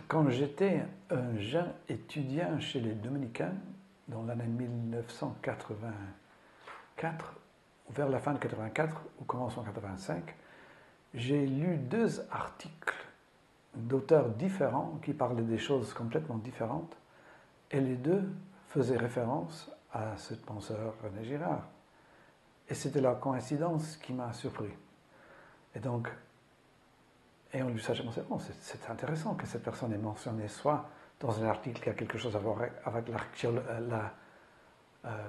Quand j'étais un jeune étudiant chez les Dominicains, dans l'année 1984, vers la fin de 84 ou commençant 85, j'ai lu deux articles d'auteurs différents qui parlaient des choses complètement différentes, et les deux faisaient référence à ce penseur René Girard. Et c'était la coïncidence qui m'a surpris. Et donc, ayant lu ça, je me suis dit, bon, c'est intéressant que cette personne ait mentionné soit dans un article qui a quelque chose à voir avec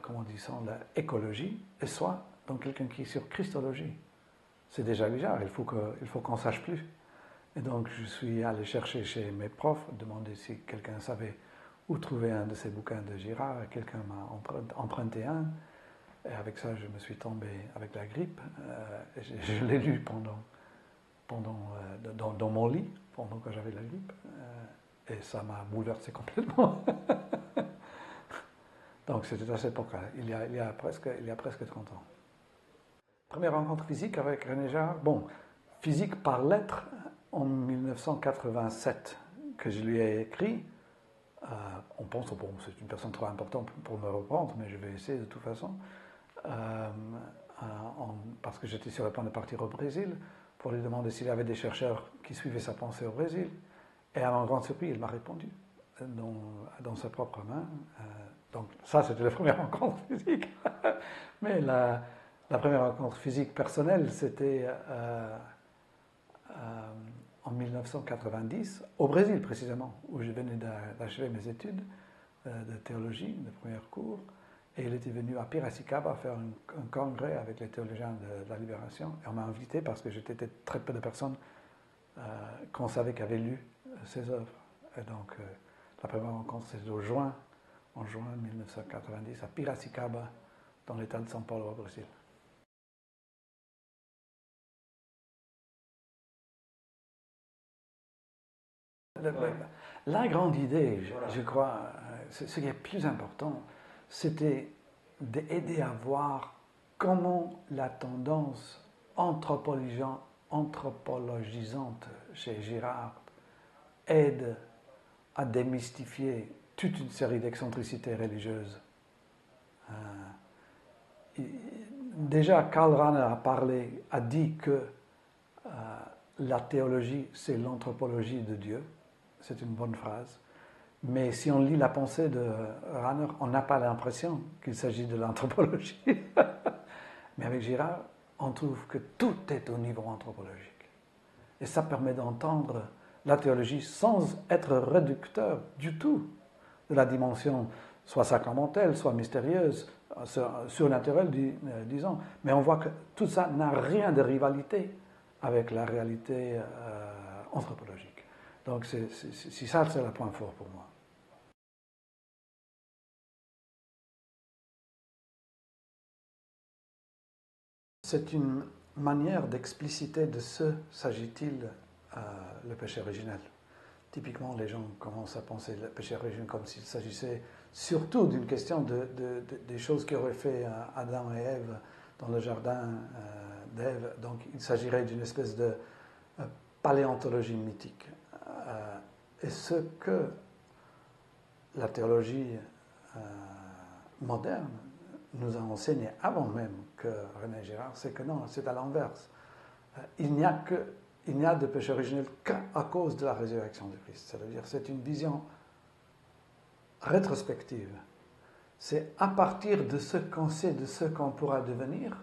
comment on dit ça, l'écologie, et soit dans quelqu'un qui est sur Christologie. C'est déjà bizarre, il faut qu'on sache plus. Et donc, je suis allé chercher chez mes profs, demander si quelqu'un savait où trouver un de ces bouquins de Girard, et quelqu'un m'a emprunté un. Et avec ça, je me suis tombé avec la grippe. Je l'ai lu dans mon lit, pendant que j'avais la grippe. Et ça m'a bouleversé complètement. Donc, c'était à cette époque-là, il y a presque 30 ans. Première rencontre physique avec René Girard, bon, physique par lettre, en 1987, que je lui ai écrit. On pense que bon, c'est une personne trop importante pour me reprendre, mais je vais essayer de toute façon. Parce que j'étais sur le point de partir au Brésil, pour lui demander s'il y avait des chercheurs qui suivaient sa pensée au Brésil. Et à ma grande surprise, il m'a répondu dans sa propre main. Donc ça, c'était la première rencontre physique. Mais la première rencontre physique personnelle, c'était en 1990, au Brésil précisément, où je venais d'achever mes études de théologie, de premier cours. Et il était venu à Piracicaba faire un congrès avec les théologiens de la Libération. Et on m'a invité parce que j'étais très peu de personnes qu'on savait qui avaient lu ses œuvres. Et donc, la première rencontre, c'était en juin 1990, à Piracicaba, dans l'état de São Paulo, au Brésil. La grande idée, je crois, ce qui est plus important, c'était d'aider à voir comment la tendance anthropologisante chez Girard aide à démystifier toute une série d'excentricités religieuses. Déjà, Karl Rahner a dit que la théologie, c'est l'anthropologie de Dieu. C'est une bonne phrase. Mais si on lit la pensée de Rahner, on n'a pas l'impression qu'il s'agit de l'anthropologie. Mais avec Girard, on trouve que tout est au niveau anthropologique. Et ça permet d'entendre la théologie sans être réducteur du tout de la dimension soit sacramentelle, soit mystérieuse, surnaturelle, disons. Mais on voit que tout ça n'a rien de rivalité avec la réalité anthropologique. Donc ça, c'est le point fort pour moi. C'est une manière d'expliciter de ce s'agit-il le péché originel. Typiquement, les gens commencent à penser le péché originel comme s'il s'agissait surtout d'une question des choses qu'auraient fait Adam et Ève dans le jardin d'Ève. Donc, il s'agirait d'une espèce de paléontologie mythique. Et ce que la théologie moderne nous a enseigné avant même que René Girard, c'est que non, c'est à l'inverse. Il n'y a de péché originel qu'à cause de la résurrection de Christ. C'est-à-dire, c'est une vision rétrospective. C'est à partir de ce qu'on sait, de ce qu'on pourra devenir,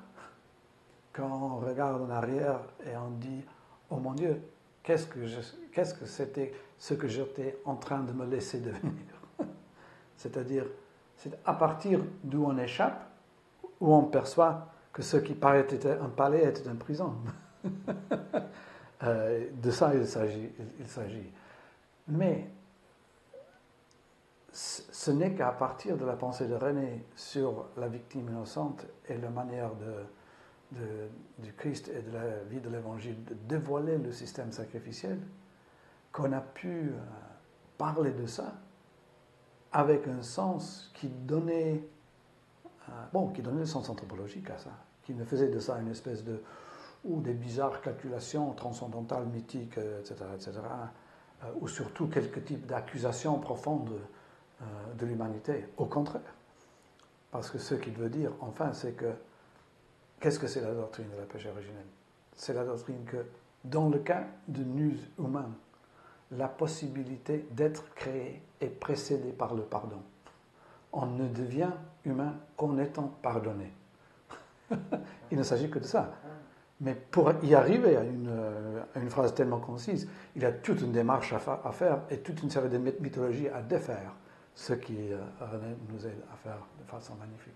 qu'on regarde en arrière et on dit, oh mon Dieu, qu'est-ce que c'était ce que j'étais en train de me laisser devenir. C'est-à-dire, c'est à partir d'où on échappe, où on perçoit que ce qui paraît être un palais est une prison. De ça il s'agit. Mais ce n'est qu'à partir de la pensée de René sur la victime innocente et la manière du Christ et de la vie de l'Évangile de dévoiler le système sacrificiel qu'on a pu parler de ça avec un sens qui donnait le sens anthropologique à ça, qui ne faisait de ça une espèce de ou des bizarres calculations transcendantales, mythiques, etc., etc., ou surtout quelque type d'accusation profonde de l'humanité. Au contraire. Parce que ce qu'il veut dire, enfin, c'est que qu'est-ce que c'est la doctrine de la péché originel? C'est la doctrine que, dans le cas de nus humains, la possibilité d'être créé est précédée par le pardon. On ne devient humain qu'en étant pardonné. Il ne s'agit que de ça. Mais pour y arriver à une phrase tellement concise, il y a toute une démarche à faire et toute une série de mythologies à défaire, ce qui René nous aide à faire de façon magnifique.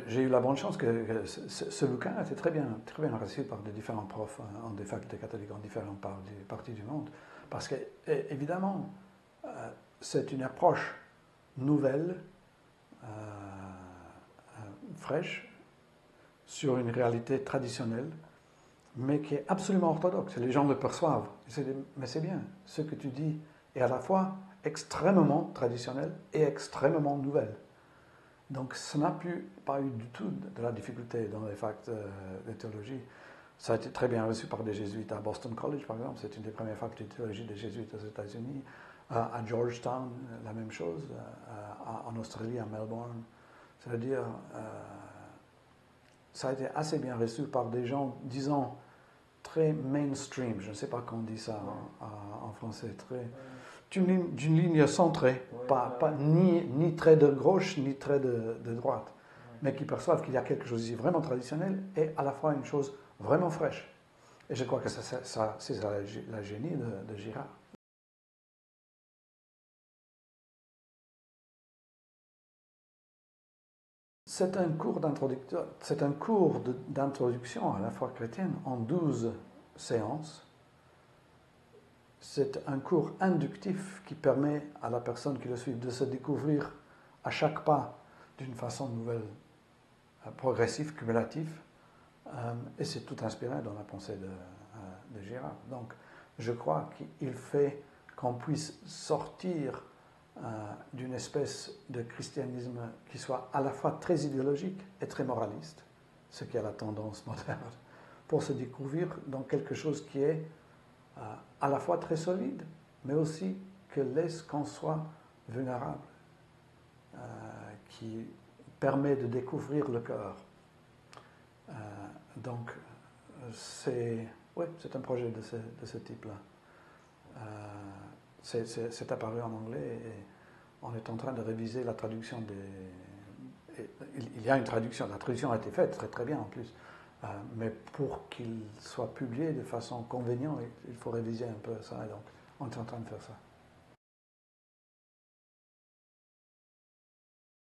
J'ai eu la bonne chance que ce bouquin a été très bien reçu par des différents profs en des facultés catholiques en différentes parties du monde. Parce que, évidemment, c'est une approche nouvelle, fraîche, sur une réalité traditionnelle, mais qui est absolument orthodoxe. Les gens le perçoivent. Mais c'est bien, ce que tu dis est à la fois extrêmement traditionnel et extrêmement nouvelle. Donc, ça n'a pas eu du tout de la difficulté dans les facs de théologie. Ça a été très bien reçu par des jésuites à Boston College, par exemple. C'est une des premières facultés de théologie des jésuites aux États-Unis. À Georgetown, la même chose. En Australie, à Melbourne. C'est-à-dire, ça a été assez bien reçu par des gens, disons, très mainstream. Je ne sais pas comment on dit ça en français. D'une ligne centrée, ni très de gauche, ni très de droite, mais qui perçoivent qu'il y a quelque chose de vraiment traditionnel et à la fois une chose vraiment fraîche. Et je crois que c'est la génie de Girard. C'est un cours d'introduction à la foi chrétienne en 12 séances. C'est un cours inductif qui permet à la personne qui le suit de se découvrir à chaque pas d'une façon nouvelle, progressive, cumulative, et c'est tout inspiré dans la pensée de Girard. Donc, je crois qu'il fait qu'on puisse sortir d'une espèce de christianisme qui soit à la fois très idéologique et très moraliste, ce qui est la tendance moderne, pour se découvrir dans quelque chose qui est à la fois très solide, mais aussi que laisse qu'on soit vulnérable, qui permet de découvrir le cœur. Donc, c'est un projet de ce type-là. C'est apparu en anglais et on est en train de réviser la traduction il y a une traduction, la traduction a été faite très très bien en plus. Mais pour qu'il soit publié de façon convaincante, il faut réviser un peu ça. Et donc, on est en train de faire ça.